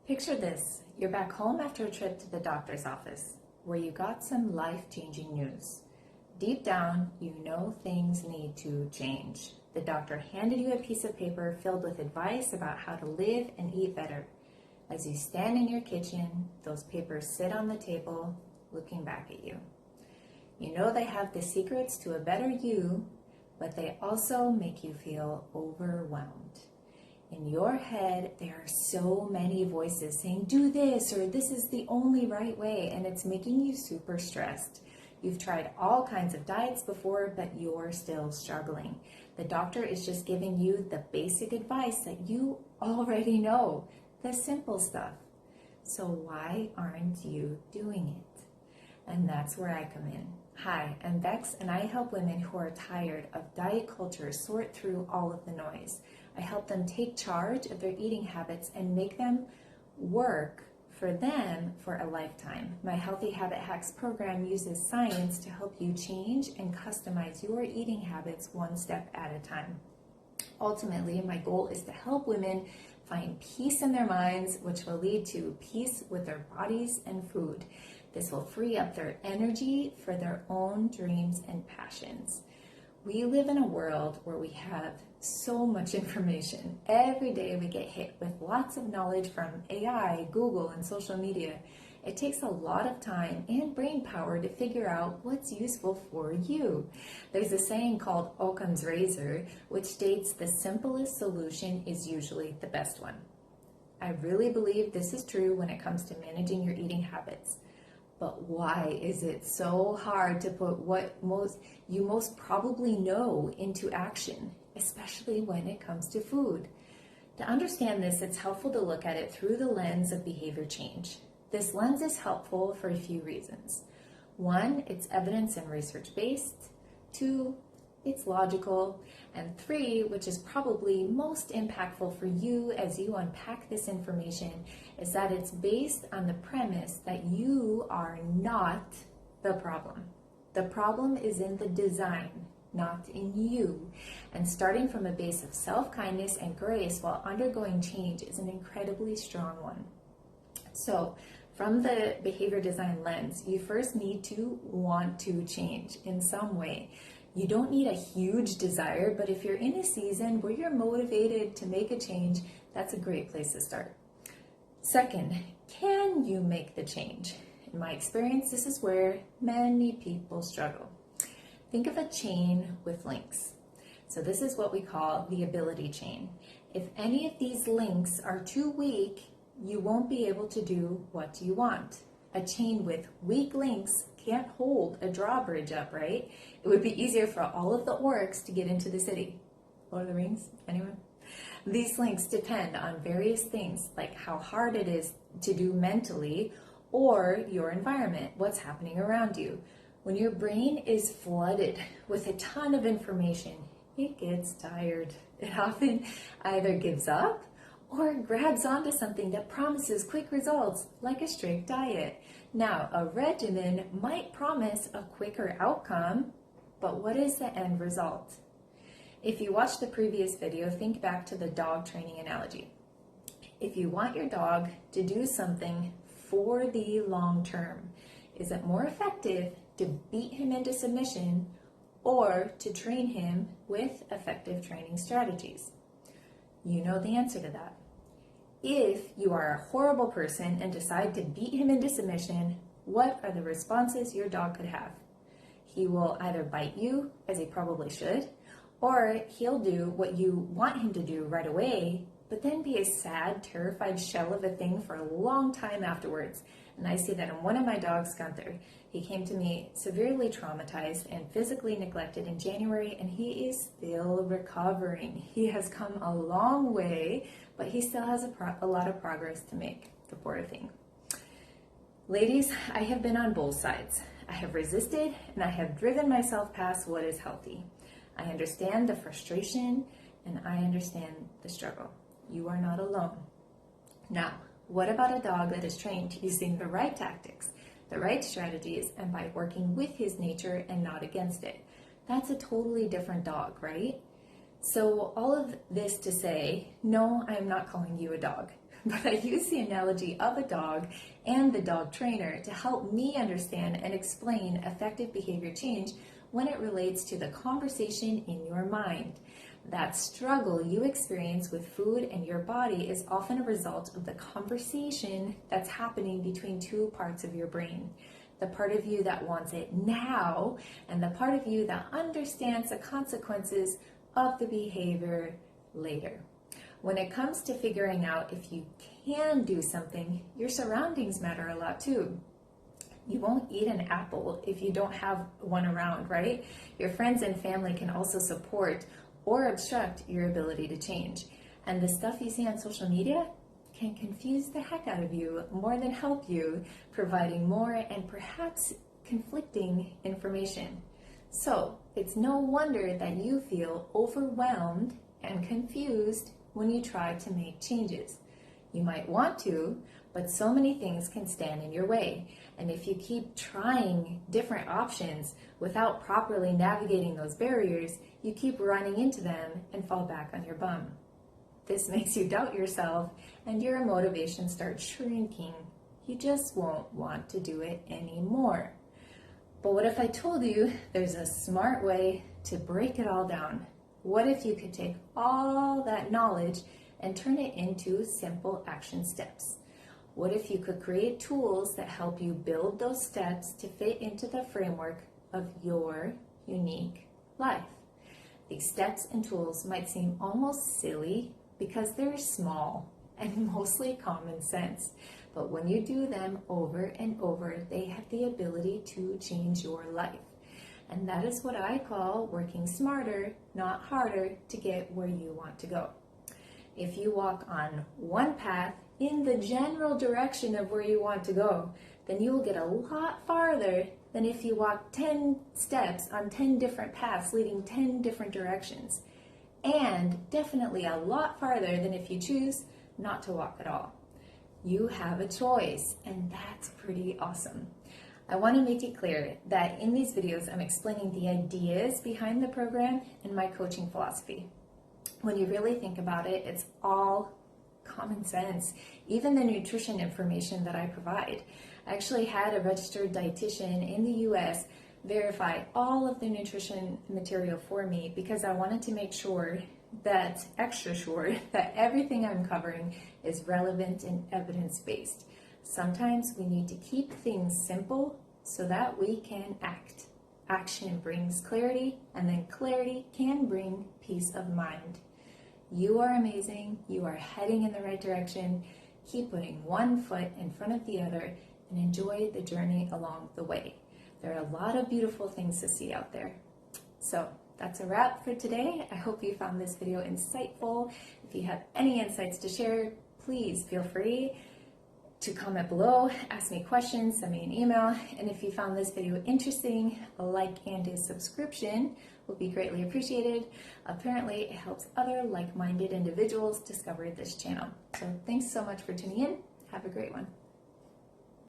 Picture this, you're back home after a trip to the doctor's office where you got some life-changing news. Deep down, you know things need to change. The doctor handed you a piece of paper filled with advice about how to live and eat better. As you stand in your kitchen, those papers sit on the table, looking back at you. You know they have the secrets to a better you, but they also make you feel overwhelmed. In your head, there are so many voices saying, do this, or this is the only right way, and it's making you super stressed. You've tried all kinds of diets before, but you're still struggling. The doctor is just giving you the basic advice that you already know, the simple stuff. So why aren't you doing it? And that's where I come in. Hi, I'm Bex, and I help women who are tired of diet culture sort through all of the noise. I help them take charge of their eating habits and make them work for them for a lifetime. My Healthy Habit Hacks program uses science to help you change and customize your eating habits one step at a time. Ultimately, my goal is to help women find peace in their minds, which will lead to peace with their bodies and food. This will free up their energy for their own dreams and passions. We live in a world where we have so much information. Every day we get hit with lots of knowledge from AI, Google, and social media. It takes a lot of time and brain power to figure out what's useful for you. There's a saying called Occam's razor, which states the simplest solution is usually the best one. I really believe this is true when it comes to managing your eating habits. But why is it so hard to put what you most probably know into action, especially when it comes to food? To understand this, it's helpful to look at it through the lens of behavior change. This lens is helpful for a few reasons. 1, it's evidence and research-based. 2, it's logical. And 3, which is probably most impactful for you as you unpack this information, is that it's based on the premise that you are not the problem. The problem is in the design, not in you. And starting from a base of self-kindness and grace while undergoing change is an incredibly strong one. So, from the behavior design lens, you first need to want to change in some way. You don't need a huge desire, but if you're in a season where you're motivated to make a change, that's a great place to start. Second, can you make the change? In my experience, this is where many people struggle. Think of a chain with links. So this is what we call the ability chain. If any of these links are too weak, you won't be able to do what you want. A chain with weak links can't hold a drawbridge up, right? It would be easier for all of the orcs to get into the city. Lord of the Rings, anyone? These links depend on various things like how hard it is to do mentally or your environment, what's happening around you. When your brain is flooded with a ton of information, it gets tired. It often either gives up or grabs onto something that promises quick results, like a strict diet. Now, a regimen might promise a quicker outcome, but what is the end result? If you watched the previous video, think back to the dog training analogy. If you want your dog to do something for the long term, is it more effective to beat him into submission or to train him with effective training strategies? You know the answer to that. If you are a horrible person and decide to beat him into submission, what are the responses your dog could have? He will either bite you, as he probably should, or he'll do what you want him to do right away, but then be a sad, terrified shell of a thing for a long time afterwards. And I see that in one of my dogs, Gunther. He came to me severely traumatized and physically neglected in January, and he is still recovering. He has come a long way, but he still has a lot of progress to make, the poor thing. Ladies, I have been on both sides. I have resisted, and I have driven myself past what is healthy. I understand the frustration, and I understand the struggle. You are not alone. Now, what about a dog that is trained using the right tactics, the right strategies, and by working with his nature and not against it? That's a totally different dog, right? So all of this to say, no, I am not calling you a dog. but I use the analogy of a dog and the dog trainer to help me understand and explain effective behavior change when it relates to the conversation in your mind. That struggle you experience with food and your body is often a result of the conversation that's happening between two parts of your brain. The part of you that wants it now, and the part of you that understands the consequences of the behavior later. When it comes to figuring out if you can do something, your surroundings matter a lot too. You won't eat an apple if you don't have one around, right? Your friends and family can also support or obstruct your ability to change. And the stuff you see on social media can confuse the heck out of you more than help you, providing more and perhaps conflicting information. So it's no wonder that you feel overwhelmed and confused when you try to make changes. You might want to, but so many things can stand in your way. And if you keep trying different options without properly navigating those barriers, you keep running into them and fall back on your bum. This makes you doubt yourself and your motivation starts shrinking. You just won't want to do it anymore. But what if I told you there's a smart way to break it all down? What if you could take all that knowledge and turn it into simple action steps? What if you could create tools that help you build those steps to fit into the framework of your unique life? These steps and tools might seem almost silly because they're small and mostly common sense. But when you do them over and over, they have the ability to change your life. And that is what I call working smarter, not harder, to get where you want to go. If you walk on one path in the general direction of where you want to go, then you will get a lot farther than if you walk 10 steps on 10 different paths leading 10 different directions. And definitely a lot farther than if you choose not to walk at all. You have a choice, and that's pretty awesome. I want to make it clear that in these videos, I'm explaining the ideas behind the program and my coaching philosophy. When you really think about it, it's all common sense. Even the nutrition information that I provide. I actually had a registered dietitian in the US verify all of the nutrition material for me because I wanted to make sure that, extra sure, that everything I'm covering is relevant and evidence-based. Sometimes we need to keep things simple so that we can act. Action brings clarity, and then clarity can bring peace of mind. You are amazing. You are heading in the right direction. Keep putting one foot in front of the other and enjoy the journey along the way. There are a lot of beautiful things to see out there. So that's a wrap for today. I hope you found this video insightful. If you have any insights to share, please feel free to comment below, ask me questions, send me an email. And if you found this video interesting, a like and a subscription will be greatly appreciated. Apparently, it helps other like-minded individuals discover this channel. So thanks so much for tuning in. Have a great one.